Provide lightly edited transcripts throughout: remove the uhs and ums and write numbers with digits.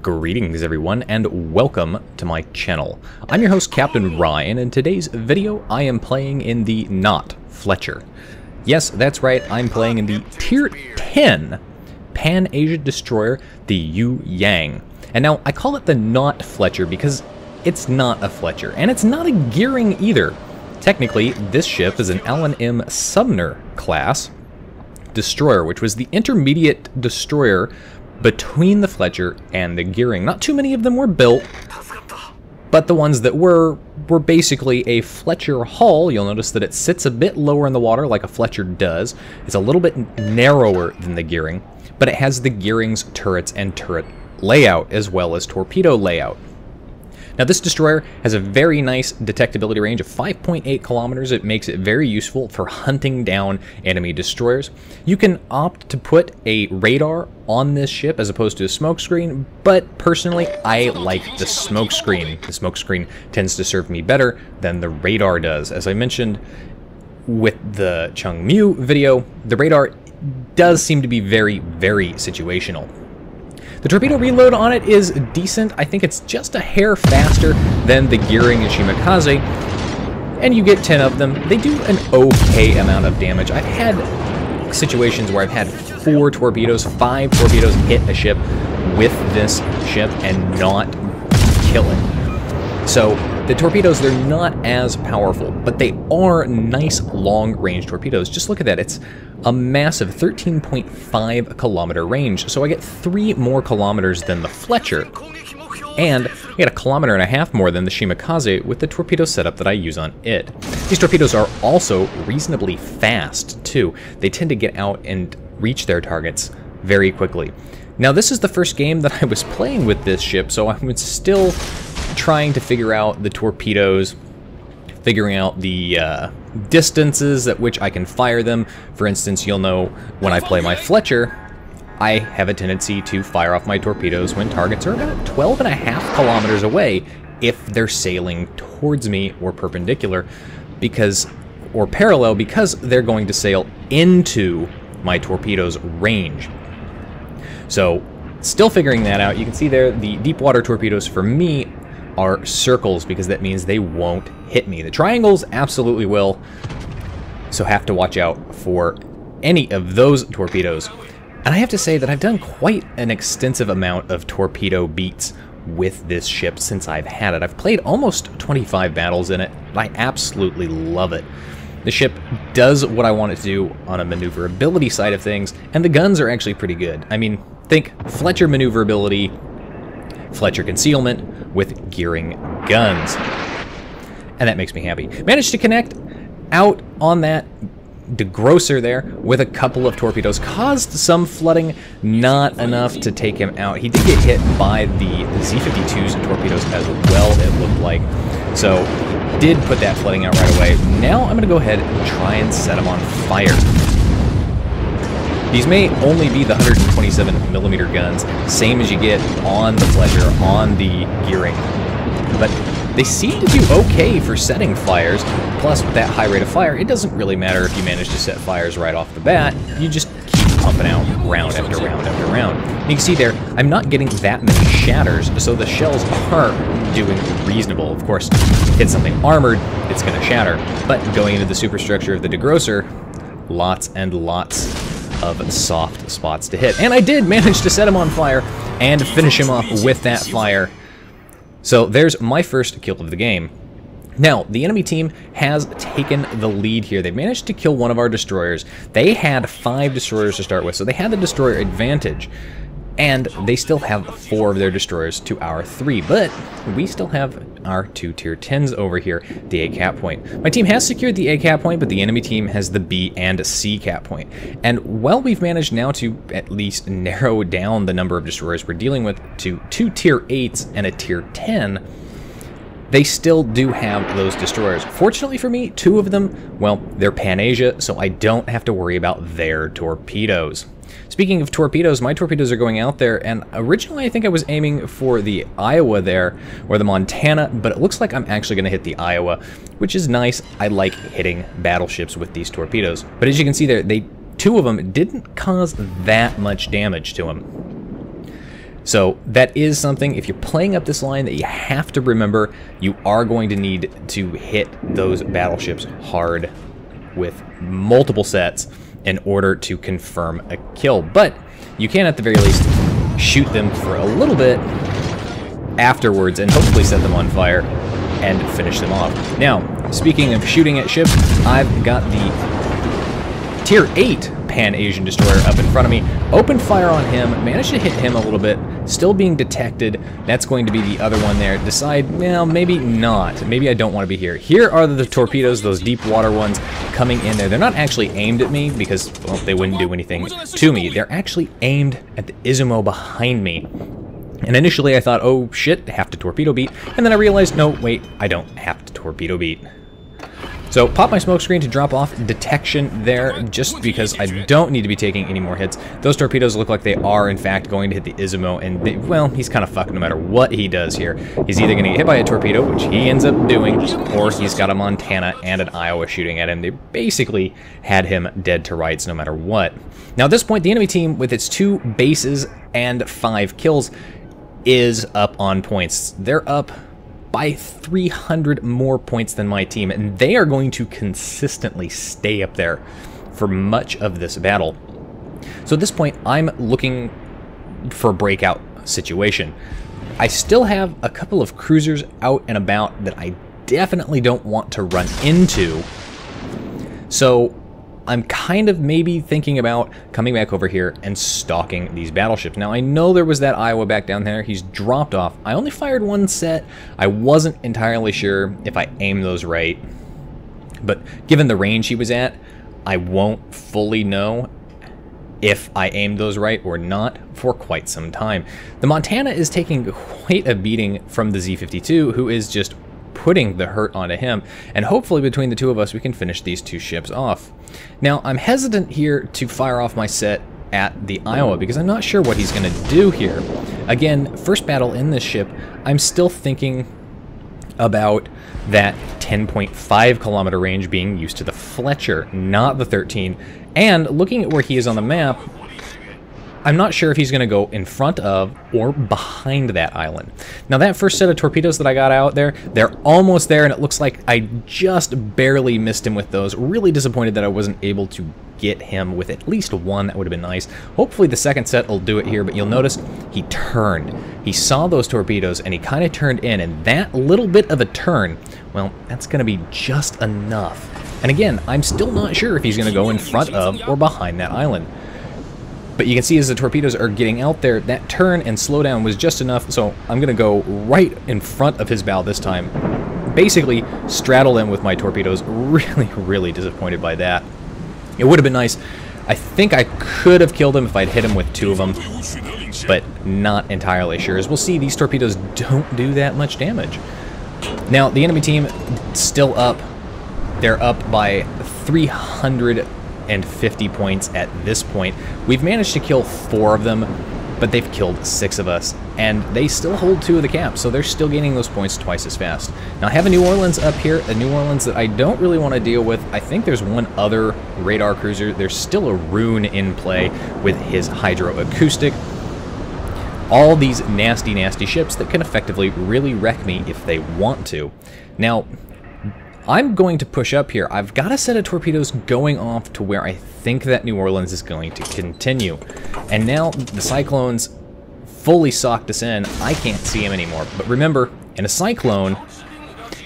Greetings everyone, and welcome to my channel. I'm your host Captain Ryan, and in today's video I am playing in the not Fletcher. Yes, that's right, I'm playing in the Tier 10 Pan-Asia Destroyer, the YueYang. And now I call it the not Fletcher because it's not a Fletcher, and it's not a Gearing either. Technically, this ship is an Allen M. Sumner class destroyer, which was the intermediate destroyer between the Fletcher and the Gearing. Not too many of them were built, but the ones that were basically a Fletcher hull. You'll notice that it sits a bit lower in the water like a Fletcher does. It's a little bit narrower than the Gearing, but it has the Gearing's turrets and turret layout as well as torpedo layout. Now this destroyer has a very nice detectability range of 5.8 kilometers. It makes it very useful for hunting down enemy destroyers. You can opt to put a radar on this ship as opposed to a smokescreen, but personally I like the smokescreen. The smokescreen tends to serve me better than the radar does. As I mentioned with the Chungmu video, the radar does seem to be very, very situational. The torpedo reload on it is decent. I think it's just a hair faster than the Gearing and Shimakaze, and you get 10 of them. They do an okay amount of damage. I've had situations where I've had 5 torpedoes hit a ship with this ship and not kill it. So the torpedoes, they're not as powerful, but they are nice long-range torpedoes. Just look at that. It's a massive 13.5 kilometer range, so I get 3 more kilometers than the Fletcher, and I get 1.5 kilometers more than the Shimakaze with the torpedo setup that I use on it. These torpedoes are also reasonably fast too. They tend to get out and reach their targets very quickly. Now this is the first game that I was playing with this ship, so I'm still trying to figure out the torpedoes, figuring out the distances at which I can fire them. For instance, you'll know when I play my Fletcher, I have a tendency to fire off my torpedoes when targets are about 12.5 kilometers away if they're sailing towards me or perpendicular, or parallel, because they're going to sail into my torpedo's range. So, still figuring that out. You can see there the deep water torpedoes for me are circles because that means they won't hit me. The triangles absolutely will, so have to watch out for any of those torpedoes. And I have to say that I've done quite an extensive amount of torpedo beats with this ship since I've had it. I've played almost 25 battles in it. I absolutely love it. The ship does what I want it to do on a maneuverability side of things, and the guns are actually pretty good. I mean, think Fletcher maneuverability, Fletcher concealment with Gearing guns. And that makes me happy. Managed to connect out on that degrosser there with a couple of torpedoes. Caused some flooding, not enough to take him out. He did get hit by the Z-52's torpedoes as well, it looked like. So, did put that flooding out right away. Now I'm going to go ahead and try and set him on fire. These may only be the 127mm guns, same as you get on the Fletcher, on the Gearing, but they seem to do okay for setting fires. Plus, with that high rate of fire, it doesn't really matter if you manage to set fires right off the bat. You just keep pumping out round after round after round. And you can see there, I'm not getting that many shatters, so the shells are doing reasonable. Of course, hit something armored, it's going to shatter, but going into the superstructure of the degrosser, lots and lots of soft spots to hit. And I did manage to set him on fire and finish him off with that fire. So there's my first kill of the game. Now, the enemy team has taken the lead here. They've managed to kill one of our destroyers. They had 5 destroyers to start with, so they had the destroyer advantage. And they still have 4 of their destroyers to our 3, but we still have our 2 tier 10s over here, the A cap point. My team has secured the A cap point, but the enemy team has the B and C cap point. And while we've managed now to at least narrow down the number of destroyers we're dealing with to 2 tier 8s and a tier 10, they still do have those destroyers. Fortunately for me, 2 of them, well, they're Pan-Asia, so I don't have to worry about their torpedoes. Speaking of torpedoes, my torpedoes are going out there, and originally I think I was aiming for the Iowa there, or the Montana, but it looks like I'm actually going to hit the Iowa, which is nice. I like hitting battleships with these torpedoes. But as you can see there, 2 of them didn't cause that much damage to them. So that is something, if you're playing up this line, that you have to remember. You are going to need to hit those battleships hard with multiple sets in order to confirm a kill. But you can, at the very least, shoot them for a little bit afterwards and hopefully set them on fire and finish them off. Now, speaking of shooting at ships, I've got the Tier 8 Pan-Asian destroyer up in front of me. Opened fire on him, managed to hit him a little bit, still being detected. That's going to be the other one there. Decide, well, maybe not. Maybe I don't want to be here. Here are the torpedoes, those deep water ones coming in there. They're not actually aimed at me because, well, they wouldn't do anything to me. They're actually aimed at the Izumo behind me. And initially I thought, oh shit, I have to torpedo beat. And then I realized, no, wait, I don't have to torpedo beat. So pop my smoke screen to drop off detection there, just because I don't need to be taking any more hits. Those torpedoes look like they are, in fact, going to hit the Izumo, and they, well, he's kind of fucked no matter what he does here. He's either going to get hit by a torpedo, which he ends up doing, or he's got a Montana and an Iowa shooting at him. They basically had him dead to rights no matter what. Now at this point, the enemy team, with its 2 bases and 5 kills, is up on points. They're up by 300 more points than my team, and they are going to consistently stay up there for much of this battle. So at this point, I'm looking for a breakout situation. I still have a couple of cruisers out and about that I definitely don't want to run into, so I'm kind of maybe thinking about coming back over here and stalking these battleships. Now, I know there was that Iowa back down there. He's dropped off. I only fired 1 set. I wasn't entirely sure if I aimed those right. But given the range he was at, I won't fully know if I aimed those right or not for quite some time. The Montana is taking quite a beating from the Z-52, who is just putting the hurt onto him, and hopefully between the 2 of us we can finish these 2 ships off. Now, I'm hesitant here to fire off my set at the Iowa because I'm not sure what he's going to do here. Again, first battle in this ship, I'm still thinking about that 10.5 kilometer range being used to the Fletcher, not the 13, and looking at where he is on the map, I'm not sure if he's going to go in front of or behind that island. Now, that first set of torpedoes that I got out there, they're almost there, and it looks like I just barely missed him with those. Really disappointed that I wasn't able to get him with at least 1. That would have been nice. Hopefully the second set will do it here, but you'll notice he turned. He saw those torpedoes, and he kind of turned in, and that little bit of a turn, well, that's going to be just enough. And again, I'm still not sure if he's going to go in front of or behind that island. But you can see as the torpedoes are getting out there, that turn and slowdown was just enough, so I'm going to go right in front of his bow this time. Basically, straddle them with my torpedoes. Really disappointed by that. It would have been nice. I think I could have killed him if I'd hit him with 2 of them, but not entirely sure. As we'll see, these torpedoes don't do that much damage. Now, the enemy team still up. They're up by 350 points at this point. We've managed to kill 4 of them, but they've killed 6 of us, and they still hold 2 of the caps, so they're still gaining those points twice as fast. Now, I have a New Orleans up here, a New Orleans that I don't really want to deal with. I think there's 1 other radar cruiser. There's still a Rune in play with his hydroacoustic. All these nasty ships that can effectively really wreck me if they want to. Now, I'm going to push up here. I've got a set of torpedoes going off to where I think that New Orleans is going to continue. And now the Cyclones fully socked us in. I can't see him anymore. But remember, in a Cyclone,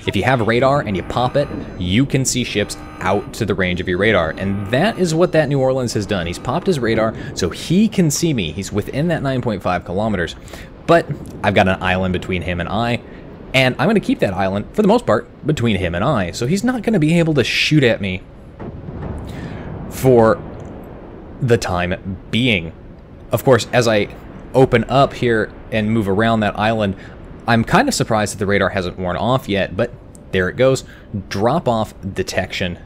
if you have radar and you pop it, you can see ships out to the range of your radar. And that is what that New Orleans has done. He's popped his radar so he can see me. He's within that 9.5 kilometers. But I've got an island between him and I. And I'm going to keep that island, for the most part, between him and I. So he's not going to be able to shoot at me for the time being. Of course, as I open up here and move around that island, I'm kind of surprised that the radar hasn't worn off yet, but there it goes. Drop off detection.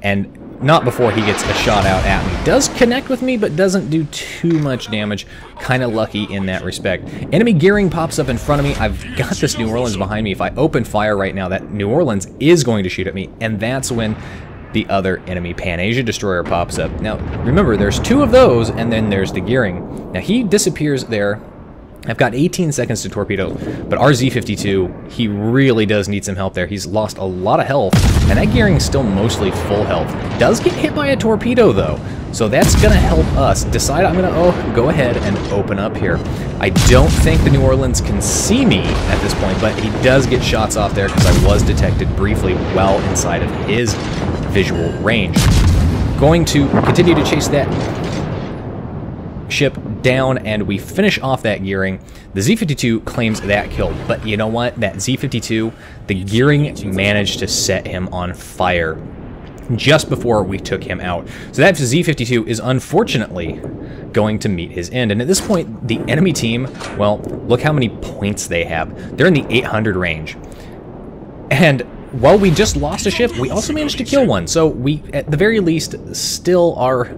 And not before he gets a shot out at me. Does connect with me, but doesn't do too much damage. Kind of lucky in that respect. Enemy gearing pops up in front of me. I've got this New Orleans behind me. If I open fire right now, that New Orleans is going to shoot at me, and that's when the other enemy Pan-Asia destroyer pops up. Now, remember, there's 2 of those, and then there's the gearing. Now, he disappears there I've got 18 seconds to torpedo, but our Z-52, he really does need some help there. He's lost a lot of health, and that gearing's still mostly full health. Does get hit by a torpedo, though, so that's going to help us decide. I'm going to go ahead and open up here. I don't think the New Orleans can see me at this point, but he does get shots off there because I was detected briefly well inside of his visual range. Going to continue to chase that ship down, and we finish off that gearing. The Z-52 claims that kill, but you know what? That Z-52, the gearing managed to set him on fire just before we took him out. So that Z-52 is unfortunately going to meet his end. And at this point, the enemy team, well, look how many points they have. They're in the 800 range. And while we just lost a ship, we also managed to kill one. So we, at the very least, still are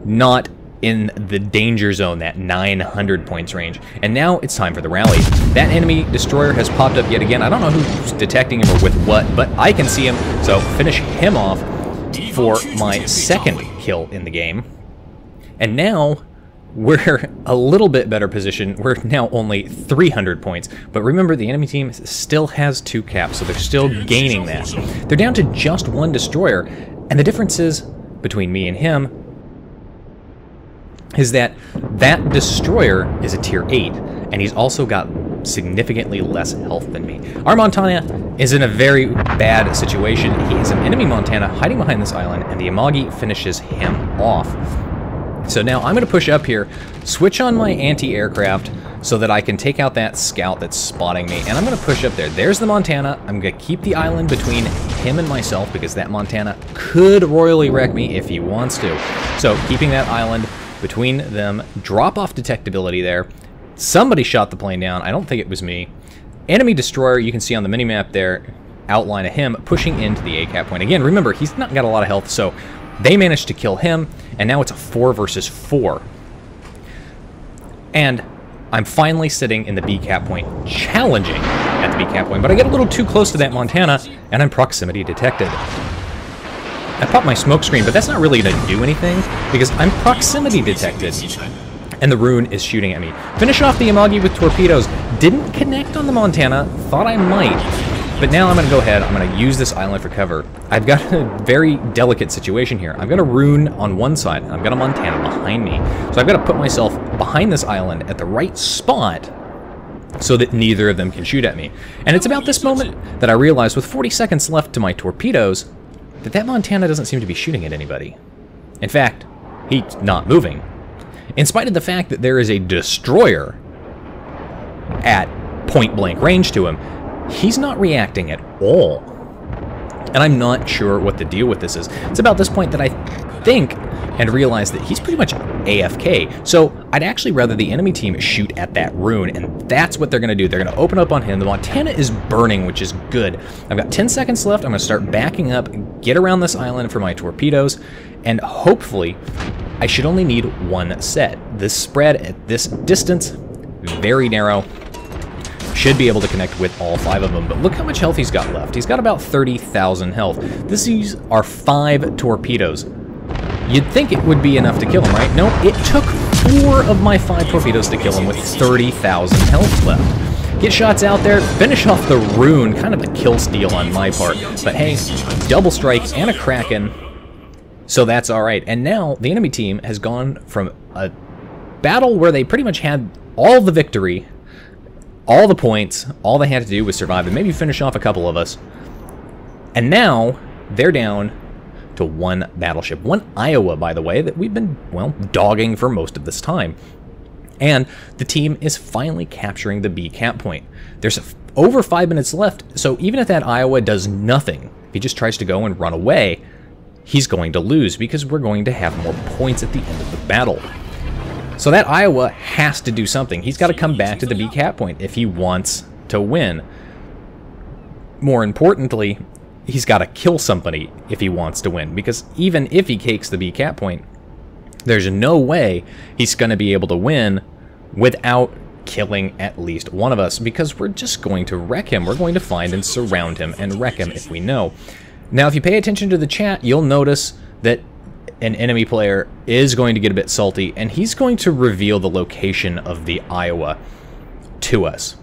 not in the danger zone, that 900 points range. And now it's time for the rally. That enemy destroyer has popped up yet again. I don't know who's detecting him or with what, but I can see him, so finish him off for my second kill in the game. And now we're a little bit better position. We're now only 300 points, but remember the enemy team still has 2 caps, so they're still gaining that. They're down to just 1 destroyer, and the difference is between me and him is that that destroyer is a tier 8, and he's also got significantly less health than me. Our Montana is in a very bad situation. He has an enemy Montana hiding behind this island, and the Amagi finishes him off. So now I'm going to push up here, switch on my anti-aircraft so that I can take out that scout that's spotting me, and I'm going to push up there. There's the Montana. I'm going to keep the island between him and myself because that Montana could royally wreck me if he wants to. So keeping that island between them, drop off detectability there. Somebody shot the plane down. I don't think it was me. Enemy destroyer, you can see on the minimap there, outline of him pushing into the A-cap point. Again, remember, he's not got a lot of health, so they managed to kill him, and now it's a 4 versus 4. And I'm finally sitting in the B-cap point, challenging at the B-cap point, but I get a little too close to that Montana, and I'm proximity detected. I popped my smoke screen, but that's not really going to do anything because I'm proximity detected. And the Rune is shooting at me. Finish off the Amagi with torpedoes. Didn't connect on the Montana. Thought I might. But now I'm going to go ahead. I'm going to use this island for cover. I've got a very delicate situation here. I've got a Rune on one side, and I've got a Montana behind me. So I've got to put myself behind this island at the right spot so that neither of them can shoot at me. And it's about this moment that I realize with 40 seconds left to my torpedoes that Montana doesn't seem to be shooting at anybody. In fact, he's not moving. In spite of the fact that there is a destroyer at point-blank range to him, he's not reacting at all. And I'm not sure what the deal with this is. It's about this point that I think and realize that he's pretty much AFK. So I'd actually rather the enemy team shoot at that Rune, and that's what they're going to do. They're going to open up on him. The Montana is burning, which is good. I've got 10 seconds left. I'm going to start backing up, get around this island for my torpedoes, and hopefully I should only need 1 set. This spread at this distance, very narrow, should be able to connect with all 5 of them. But look how much health he's got left. He's got about 30,000 health. These are 5 torpedoes. You'd think it would be enough to kill him, right? No, it took 4 of my 5 torpedoes to kill him with 30,000 health left. Get shots out there, finish off the Rune, kind of a kill steal on my part. But hey, double strike and a Kraken, so that's alright. And now the enemy team has gone from a battle where they pretty much had all the victory, all the points, all they had to do was survive and maybe finish off a couple of us. And now they're down to 1 battleship. 1 Iowa, by the way, that we've been, well, dogging for most of this time. And the team is finally capturing the B cap point. There's over 5 minutes left, so even if that Iowa does nothing, if he just tries to go and run away, he's going to lose because we're going to have more points at the end of the battle. So that Iowa has to do something. He's got to come back to the B cap point if he wants to win. More importantly, he's got to kill somebody if he wants to win, because even if he takes the B cap point, there's no way he's going to be able to win without killing at least one of us, because we're just going to wreck him. We're going to find and surround him and wreck him if we know. Now, if you pay attention to the chat, you'll notice that an enemy player is going to get a bit salty, and he's going to reveal the location of the Iowa to us.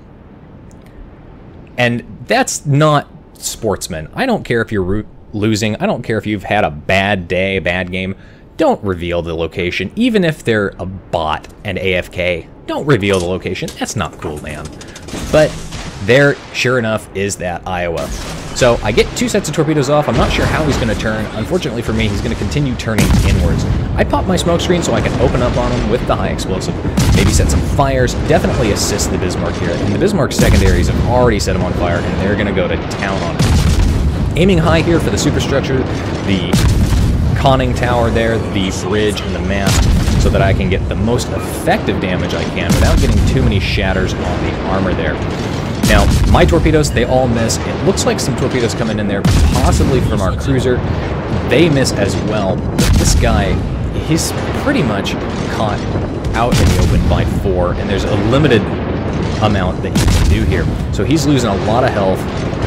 And that's not sportsman. I don't care if you're losing. I don't care if you've had a bad day, a bad game. Don't reveal the location. Even if they're a bot and AFK, don't reveal the location. That's not cool, man. But there, sure enough, is that Iowa. So I get 2 sets of torpedoes off. I'm not sure how he's going to turn. Unfortunately for me, he's going to continue turning inwards. I pop my smoke screen so I can open up on him with the high explosive. Maybe set some fires. Definitely assist the Bismarck here. And the Bismarck secondaries have already set him on fire, and they're going to go to town on it. Aiming high here for the superstructure, the conning tower there, the bridge, and the mast, so that I can get the most effective damage I can without getting too many shatters on the armor there. Now, my torpedoes, they all miss. It looks like some torpedoes coming in there, possibly from our cruiser. They miss as well, but this guy, he's pretty much caught out in the open by 4, and there's a limited amount that you can do here. So he's losing a lot of health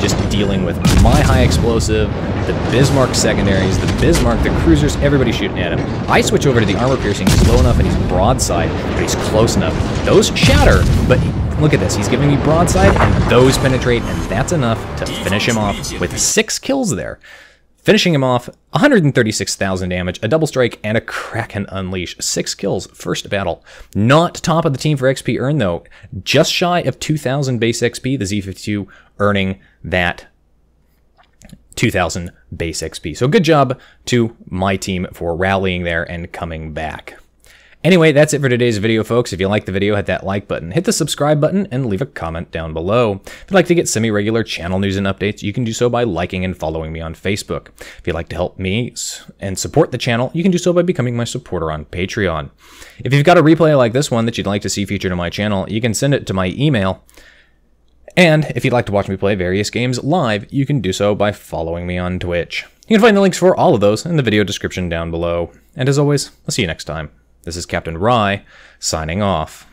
just dealing with my high explosive, the Bismarck secondaries, the Bismarck, the cruisers, everybody shooting at him. I switch over to the armor piercing. He's low enough and he's broadside, but he's close enough. Those shatter, but look at this. He's giving me broadside, and those penetrate, and that's enough to finish him off with 6 kills there. Finishing him off, 136,000 damage, a double strike, and a Kraken Unleash. 6 kills, first battle. Not top of the team for XP earned, though. Just shy of 2,000 base XP, the Z52 earning that 2,000 base XP. So good job to my team for rallying there and coming back. Anyway, that's it for today's video, folks. If you liked the video, hit that like button, hit the subscribe button, and leave a comment down below. If you'd like to get semi-regular channel news and updates, you can do so by liking and following me on Facebook. If you'd like to help me and support the channel, you can do so by becoming my supporter on Patreon. If you've got a replay like this one that you'd like to see featured on my channel, you can send it to my email. And if you'd like to watch me play various games live, you can do so by following me on Twitch. You can find the links for all of those in the video description down below. And as always, I'll see you next time. This is Captain Rye, signing off.